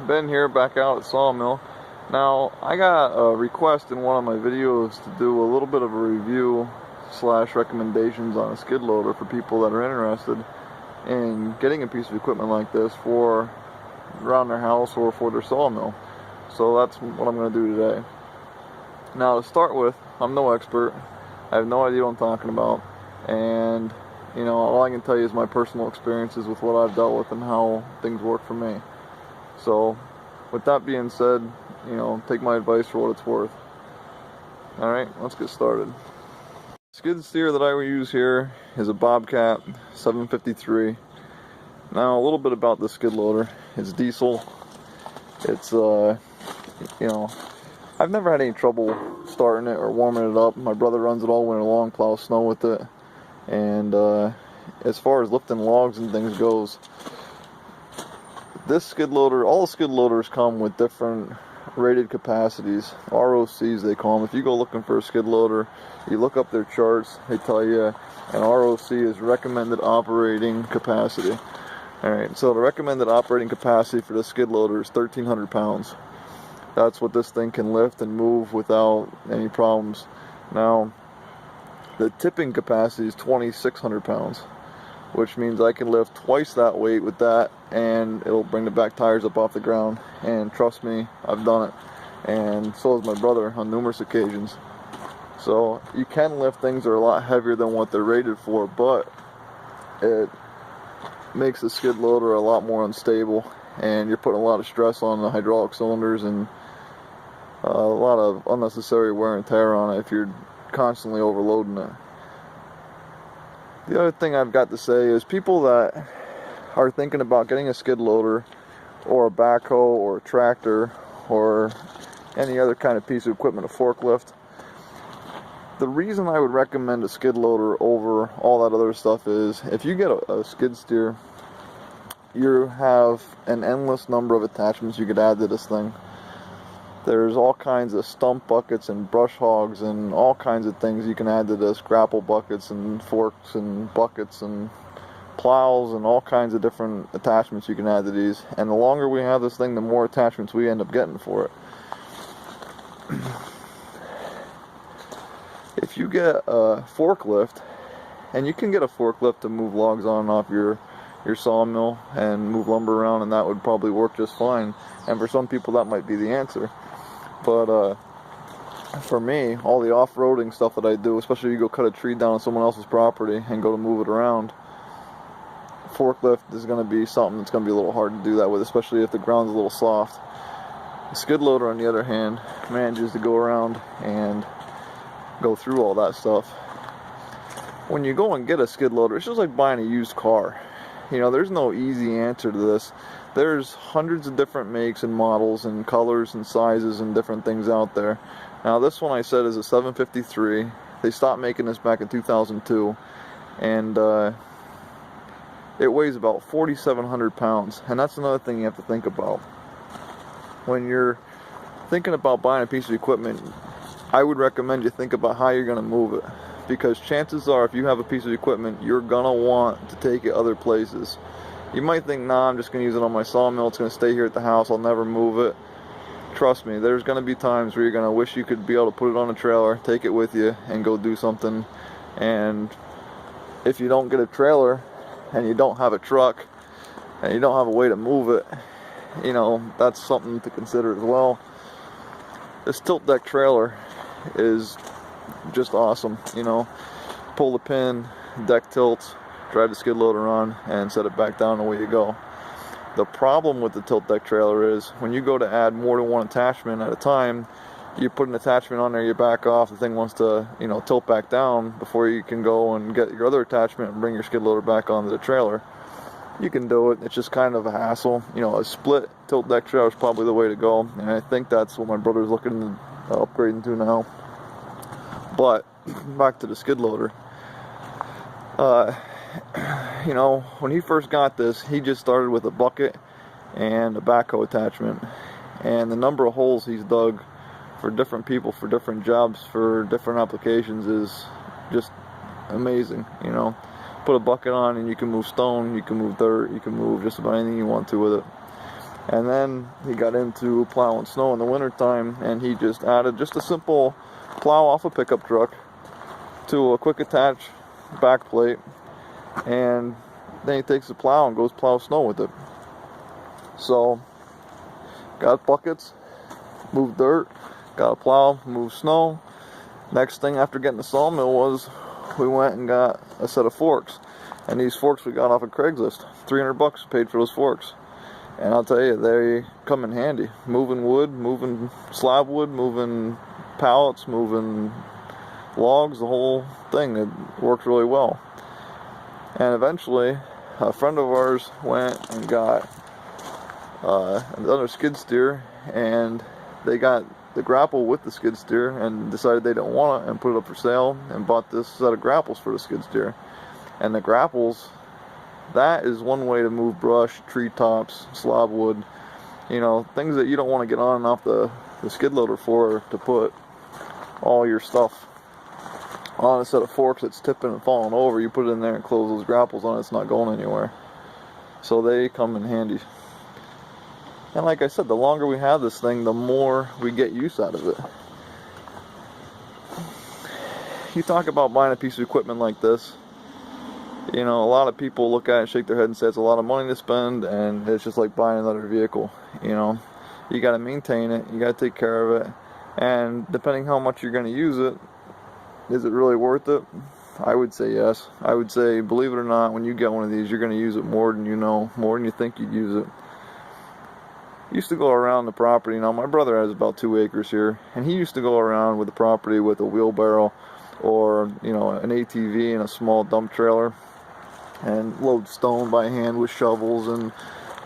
Ben here, back out at Sawmill. Now, I got a request in one of my videos to do a little bit of a review slash recommendations on a skid loader for people that are interested in getting a piece of equipment like this for around their house or for their sawmill. So that's what I'm going to do today. Now, to start with, I'm no expert. I have no idea what I'm talking about, and all I can tell you is my personal experiences with what I've dealt with and how things work for me. So, with that being said, take my advice for what it's worth. Alright, let's get started. Skid steer that I use here is a Bobcat 753. Now, a little bit about the skid loader. It's diesel. It's, I've never had any trouble starting it or warming it up. My brother runs it all winter long, plows snow with it. And as far as lifting logs and things goes, this skid loader, all the skid loaders come with different rated capacities, ROCs they call them. If you go looking for a skid loader, you look up their charts, they tell you an ROC is recommended operating capacity. Alright, so the recommended operating capacity for this skid loader is 1,300 pounds. That's what this thing can lift and move without any problems. Now, the tipping capacity is 2,600 pounds. Which means I can lift twice that weight with that, and it'll bring the back tires up off the ground. And trust me, I've done it, and so has my brother on numerous occasions. So you can lift things that are a lot heavier than what they're rated for, but it makes the skid loader a lot more unstable, and you're putting a lot of stress on the hydraulic cylinders and a lot of unnecessary wear and tear on it if you're constantly overloading it. The other thing I've got to say is people that are thinking about getting a skid loader or a backhoe or a tractor or any other kind of piece of equipment, a forklift, the reason I would recommend a skid loader over all that other stuff is if you get a skid steer, you have an endless number of attachments you could add to this thing. There's all kinds of stump buckets and brush hogs and all kinds of things you can add to this. Grapple buckets and forks and buckets and plows and all kinds of different attachments you can add to these. And the longer we have this thing, the more attachments we end up getting for it. If you get a forklift, and you can get a forklift to move logs on and off your sawmill and move lumber around, and that would probably work just fine. And for some people that might be the answer. But for me, all the off-roading stuff that I do, especially if you go cut a tree down on someone else's property and go to move it around, forklift is going to be something that's going to be a little hard to do that with, especially if the ground's a little soft. The skid loader, on the other hand, manages to go around and go through all that stuff. When you go and get a skid loader, it's just like buying a used car. There's no easy answer to this. There's hundreds of different makes and models and colors and sizes and different things out there. Now, this one I said is a 753. They stopped making this back in 2002, and it weighs about 4,700 pounds. And that's another thing you have to think about. When you're thinking about buying a piece of equipment, I would recommend you think about how you're going to move it. Because chances are, if you have a piece of equipment, you're going to want to take it other places. You might think, nah, I'm just going to use it on my sawmill, it's going to stay here at the house, I'll never move it. Trust me, there's going to be times where you're going to wish you could be able to put it on a trailer, take it with you, and go do something. And if you don't get a trailer, and you don't have a truck, and you don't have a way to move it, that's something to consider as well. This tilt deck trailer is just awesome. Pull the pin, deck tilts, drive the skid loader on, and set it back down, and away you go. The problem with the tilt deck trailer is when you go to add more than one attachment at a time, you put an attachment on there, you back off, the thing wants to tilt back down before you can go and get your other attachment and bring your skid loader back onto the trailer. You can do it, it's just kind of a hassle. A split tilt deck trailer is probably the way to go, and I think that's what my brother's looking to upgrade into now. But back to the skid loader. When he first got this, he just started with a bucket and a backhoe attachment. And the number of holes he's dug for different people, for different jobs, for different applications is just amazing. Put a bucket on and you can move stone, you can move dirt, you can move just about anything you want to with it. And then he got into plowing snow in the wintertime, and he just added just a simple plow off a pickup truck to a quick attach back plate, and then he takes the plow and goes plow snow with it. So, got buckets, moved dirt, got a plow, moved snow. Next thing after getting the sawmill was we went and got a set of forks. And these forks we got off of Craigslist. $300 paid for those forks. And I'll tell you, they come in handy. Moving wood, moving slab wood, moving pallets, moving logs, the whole thing. It works really well. And eventually, a friend of ours went and got another skid steer, and they got the grapple with the skid steer and decided they didn't want it and put it up for sale and bought this set of grapples for the skid steer. And the grapples, that is one way to move brush, tree tops, slab wood, you know, things that you don't want to get on and off the skid loader for, to put all your stuff on a set of forks that's tipping and falling over. You put it in there and close those grapples on it, it's not going anywhere. So they come in handy. And like I said, the longer we have this thing, the more we get use out of it. You talk about buying a piece of equipment like this, you know, a lot of people look at it and shake their head and say it's a lot of money to spend, and it's just like buying another vehicle. You know, you got to maintain it, you got to take care of it, and depending how much you're going to use it, is it really worth it? I would say yes. I would say, believe it or not, when you get one of these, you're going to use it more than you know, more than you think you'd use it. Used to go around the property. Now my brother has about 2 acres here, and he used to go around with the property with a wheelbarrow or, you know, an ATV and a small dump trailer, and load stone by hand with shovels and,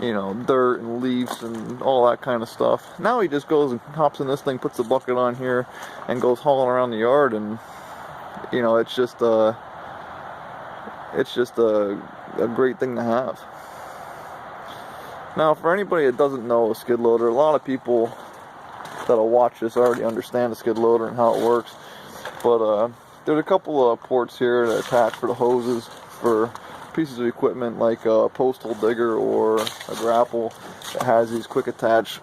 you know, dirt and leaves and all that kind of stuff. Now he just goes and hops in this thing, puts the bucket on here, and goes hauling around the yard, and, you know, it's just a great thing to have. Now, for anybody that doesn't know a skid loader, a lot of people that'll watch this already understand a skid loader and how it works. But there's a couple of ports here that attach for the hoses for pieces of equipment like a post hole digger or a grapple that has these quick attach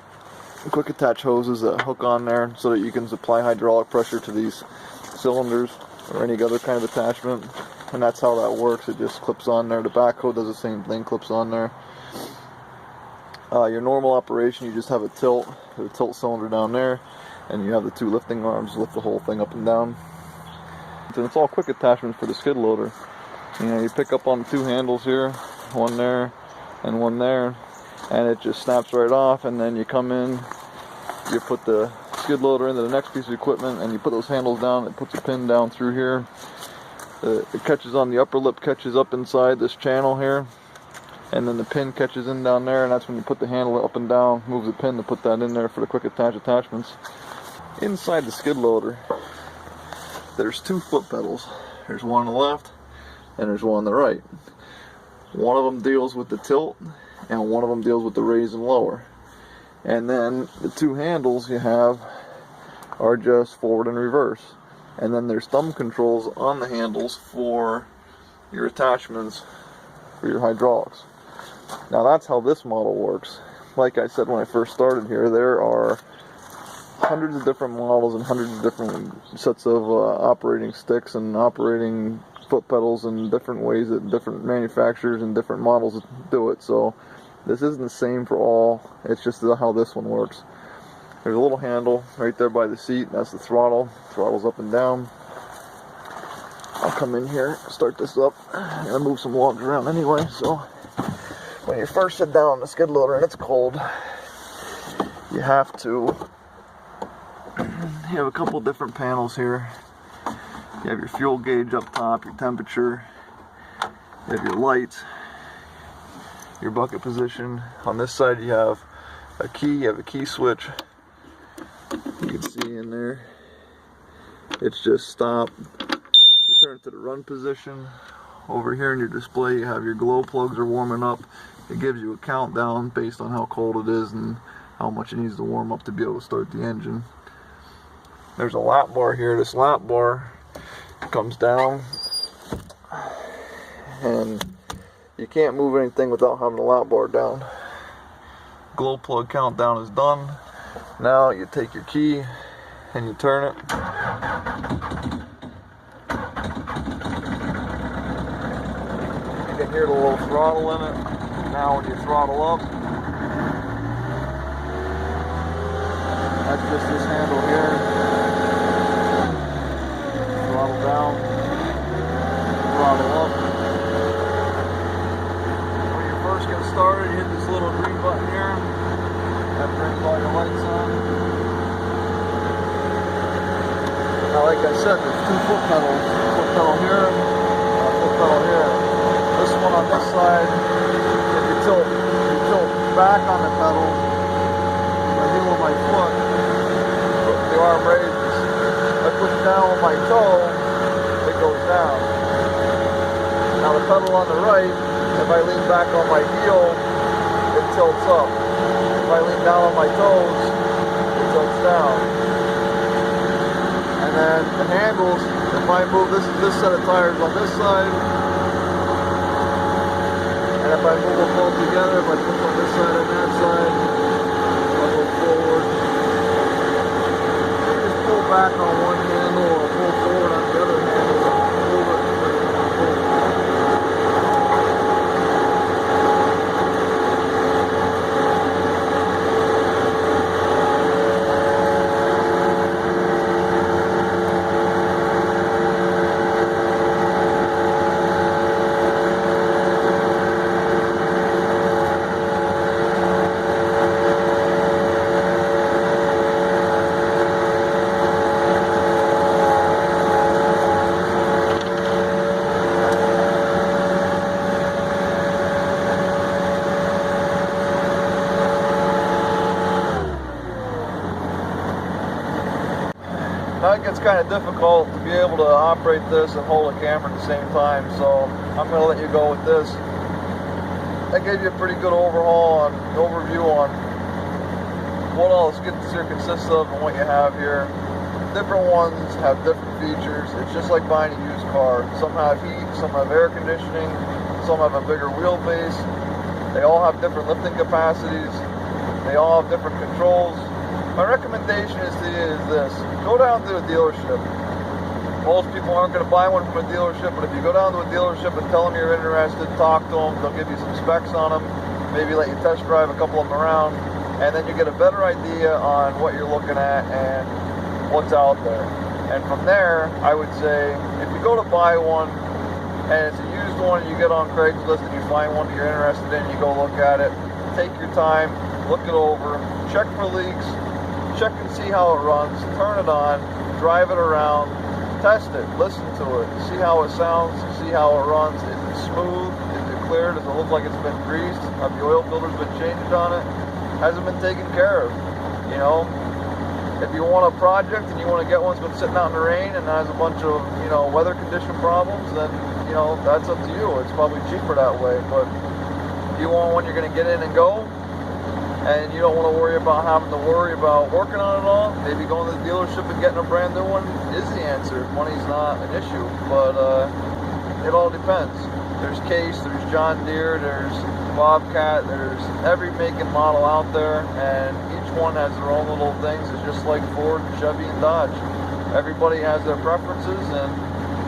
hoses that hook on there so that you can supply hydraulic pressure to these cylinders or any other kind of attachment. And that's how that works. It just clips on there. The backhoe does the same thing, clips on there. Your normal operation, you just have a tilt cylinder down there, and you have the 2 lifting arms lift the whole thing up and down. And it's all quick attachments for the skid loader. You know, you pick up on 2 handles here, one there and one there, and it just snaps right off. And then you come in, you put the skid loader into the next piece of equipment, and you put those handles down. It puts a pin down through here. It catches on the upper lip, catches up inside this channel here, and then the pin catches in down there, and that's when you put the handle up and down, move the pin to put that in there for the quick attachments. Inside the skid loader, there's 2 foot pedals. There's one on the left, and there's one on the right. One of them deals with the tilt, and one of them deals with the raise and lower. And then the 2 handles you have are just forward and reverse. And then there's thumb controls on the handles for your attachments for your hydraulics. Now that's how this model works. Like I said when I first started here, there are hundreds of different models and hundreds of different sets of operating sticks and operating foot pedals and different ways that different manufacturers and different models do it. So this isn't the same for all. It's just how this one works. There's a little handle right there by the seat. That's the throttle. Throttle's up and down. I'll come in here, start this up. I'm gonna move some logs around anyway. So when you first sit down on the skid loader and it's cold, you have to. You have a couple different panels here. You have your fuel gauge up top, your temperature. You have your lights, your bucket position. On this side, you have a key. You have a key switch. You can see in there. It's just stop. You turn it to the run position. Over here in your display, you have your glow plugs are warming up. It gives you a countdown based on how cold it is and how much it needs to warm up to be able to start the engine. There's a lap bar here. This lap bar comes down, and you can't move anything without having the lap bar down. glow plug countdown is done. Now you take your key and you turn it. You can hear the little throttle in it. Now when you throttle up, that's just this handle here. Throttle down, throttle up. When you first get started, you hit this little green button here. That brings all your lights on. Now, like I said, there's two foot pedals. Foot pedal here, foot pedal here. This one on this side, if you tilt back on the pedal, the heel of my foot, the arm raises. If I push down with my toe, it goes down. Now the pedal on the right, if I lean back on my heel, it tilts up. If I lean down on my toes, it tilts down. And then the handles, if I move this set of tires on this side, and if I move them both together, if I put on this side and that side, I'll go forward. You just pull back on one handle or pull forward on the other handle. Move it. Now it gets kind of difficult to be able to operate this and hold a camera at the same time, so I'm going to let you go with this. I gave you a pretty good overview on what all the skid steer consists of and what you have here. Different ones have different features. It's just like buying a used car. Some have heat, some have air conditioning, some have a bigger wheelbase. They all have different lifting capacities. They all have different controls. My recommendation is to you is this: go down to a dealership. Most people aren't going to buy one from a dealership, but if you go down to a dealership and tell them you're interested, talk to them, they'll give you some specs on them, maybe let you test drive a couple of them around, and then you get a better idea on what you're looking at and what's out there. And from there, I would say, if you go to buy one and it's a used one, you get on Craigslist and you find one that you're interested in, you go look at it, take your time, look it over, check for leaks, check and see how it runs, turn it on, drive it around, test it, listen to it, see how it sounds, see how it runs. Is it smooth? Is it clear? Does it look like it's been greased? Have the oil filters been changed on it? Has it been taken care of? You know, if you want a project and you want to get one that's been sitting out in the rain and has a bunch of, you know, weather condition problems, then, you know, that's up to you. It's probably cheaper that way. But if you want one you're going to get in and go, and you don't want to worry about having to worry about working on it all, maybe going to the dealership and getting a brand new one is the answer. Money's not an issue, but it all depends. There's Case, there's John Deere, there's Bobcat, there's every make and model out there, and each one has their own little things. It's just like Ford, Chevy, and Dodge. Everybody has their preferences, and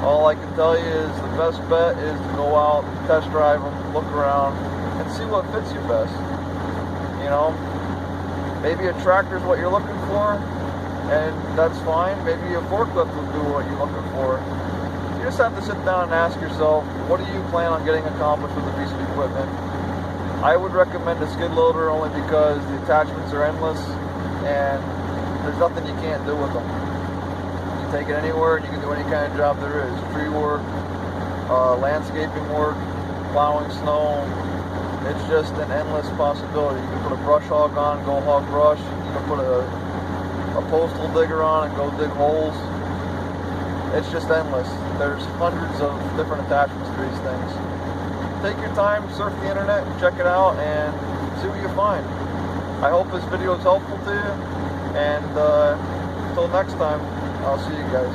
all I can tell you is the best bet is to go out, test drive them, look around, and see what fits you best. You know, maybe a tractor is what you're looking for, and that's fine. Maybe a forklift will do what you're looking for. You just have to sit down and ask yourself, what do you plan on getting accomplished with a piece of equipment? I would recommend a skid loader only because the attachments are endless, and there's nothing you can't do with them. You take it anywhere, and you can do any kind of job there is. Tree work, landscaping work, plowing snow. It's just an endless possibility. You can put a brush hog on, go hog brush. You can put a postal digger on and go dig holes. It's just endless. There's hundreds of different attachments to these things. Take your time, surf the internet, check it out, and see what you find. I hope this video is helpful to you, and until next time, I'll see you guys.